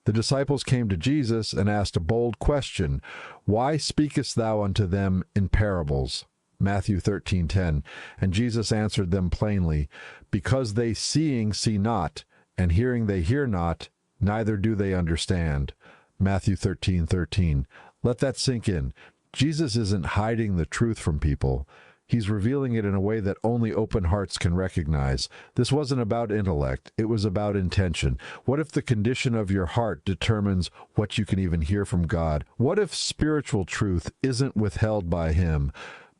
The disciples came to Jesus and asked a bold question, "Why speakest thou unto them in parables?" Matthew 13:10. And Jesus answered them plainly, "Because they seeing see not, and hearing they hear not, neither do they understand." Matthew 13:13. Let that sink in. Jesus isn't hiding the truth from people. He's revealing it in a way that only open hearts can recognize. This wasn't about intellect. It was about intention. What if the condition of your heart determines what you can even hear from God? What if spiritual truth isn't withheld by Him,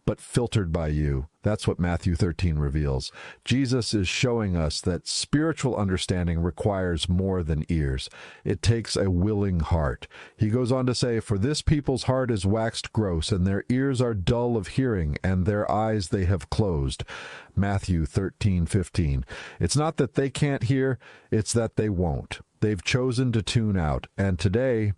but filtered by you? That's what Matthew 13 reveals. Jesus is showing us that spiritual understanding requires more than ears. It takes a willing heart. He goes on to say, "For this people's heart is waxed gross, and their ears are dull of hearing, and their eyes they have closed." Matthew 13:15. It's not that they can't hear, it's that they won't. They've chosen to tune out, and today,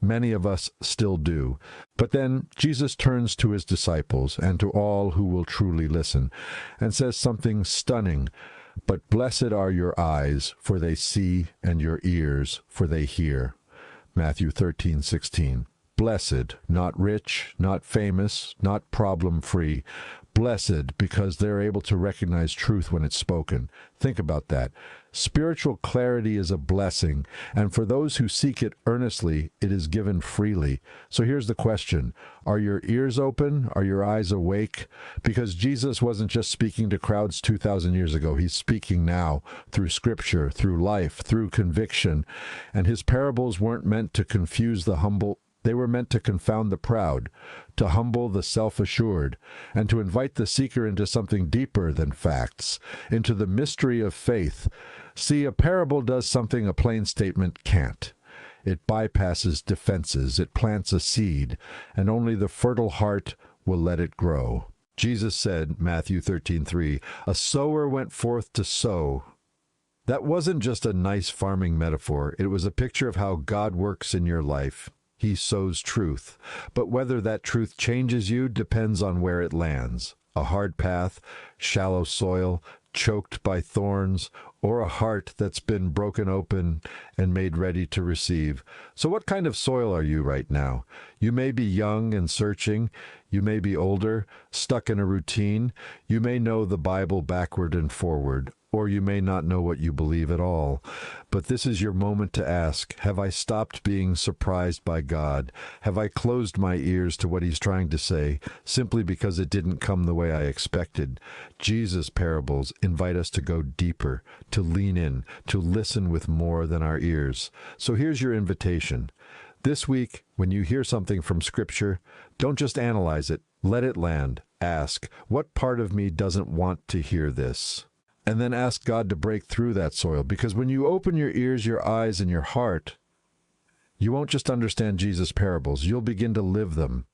many of us still do. But then Jesus turns to his disciples and to all who will truly listen and says something stunning. "But blessed are your eyes, for they see, and your ears, for they hear." Matthew 13:16. Blessed, not rich, not famous, not problem-free. Blessed because they're able to recognize truth when it's spoken. Think about that. Spiritual clarity is a blessing, and for those who seek it earnestly, it is given freely. So here's the question. Are your ears open? Are your eyes awake? Because Jesus wasn't just speaking to crowds 2,000 years ago. He's speaking now through Scripture, through life, through conviction. And his parables weren't meant to confuse the humble. They were meant to confound the proud, to humble the self-assured, and to invite the seeker into something deeper than facts, into the mystery of faith. See, a parable does something a plain statement can't. It bypasses defenses, it plants a seed, and only the fertile heart will let it grow. Jesus said, Matthew 13:3, "A sower went forth to sow." That wasn't just a nice farming metaphor. It was a picture of how God works in your life. He sows truth, but whether that truth changes you depends on where it lands. A hard path, shallow soil, choked by thorns, or a heart that's been broken open and made ready to receive. So what kind of soil are you right now? You may be young and searching. You may be older, stuck in a routine. You may know the Bible backward and forward, or you may not know what you believe at all. But this is your moment to ask, have I stopped being surprised by God? Have I closed my ears to what he's trying to say simply because it didn't come the way I expected? Jesus' parables invite us to go deeper, to lean in, to listen with more than our ears. So here's your invitation. This week, when you hear something from Scripture, don't just analyze it. Let it land. Ask, what part of me doesn't want to hear this? And then ask God to break through that soil. Because when you open your ears, your eyes, and your heart, you won't just understand Jesus' parables. You'll begin to live them.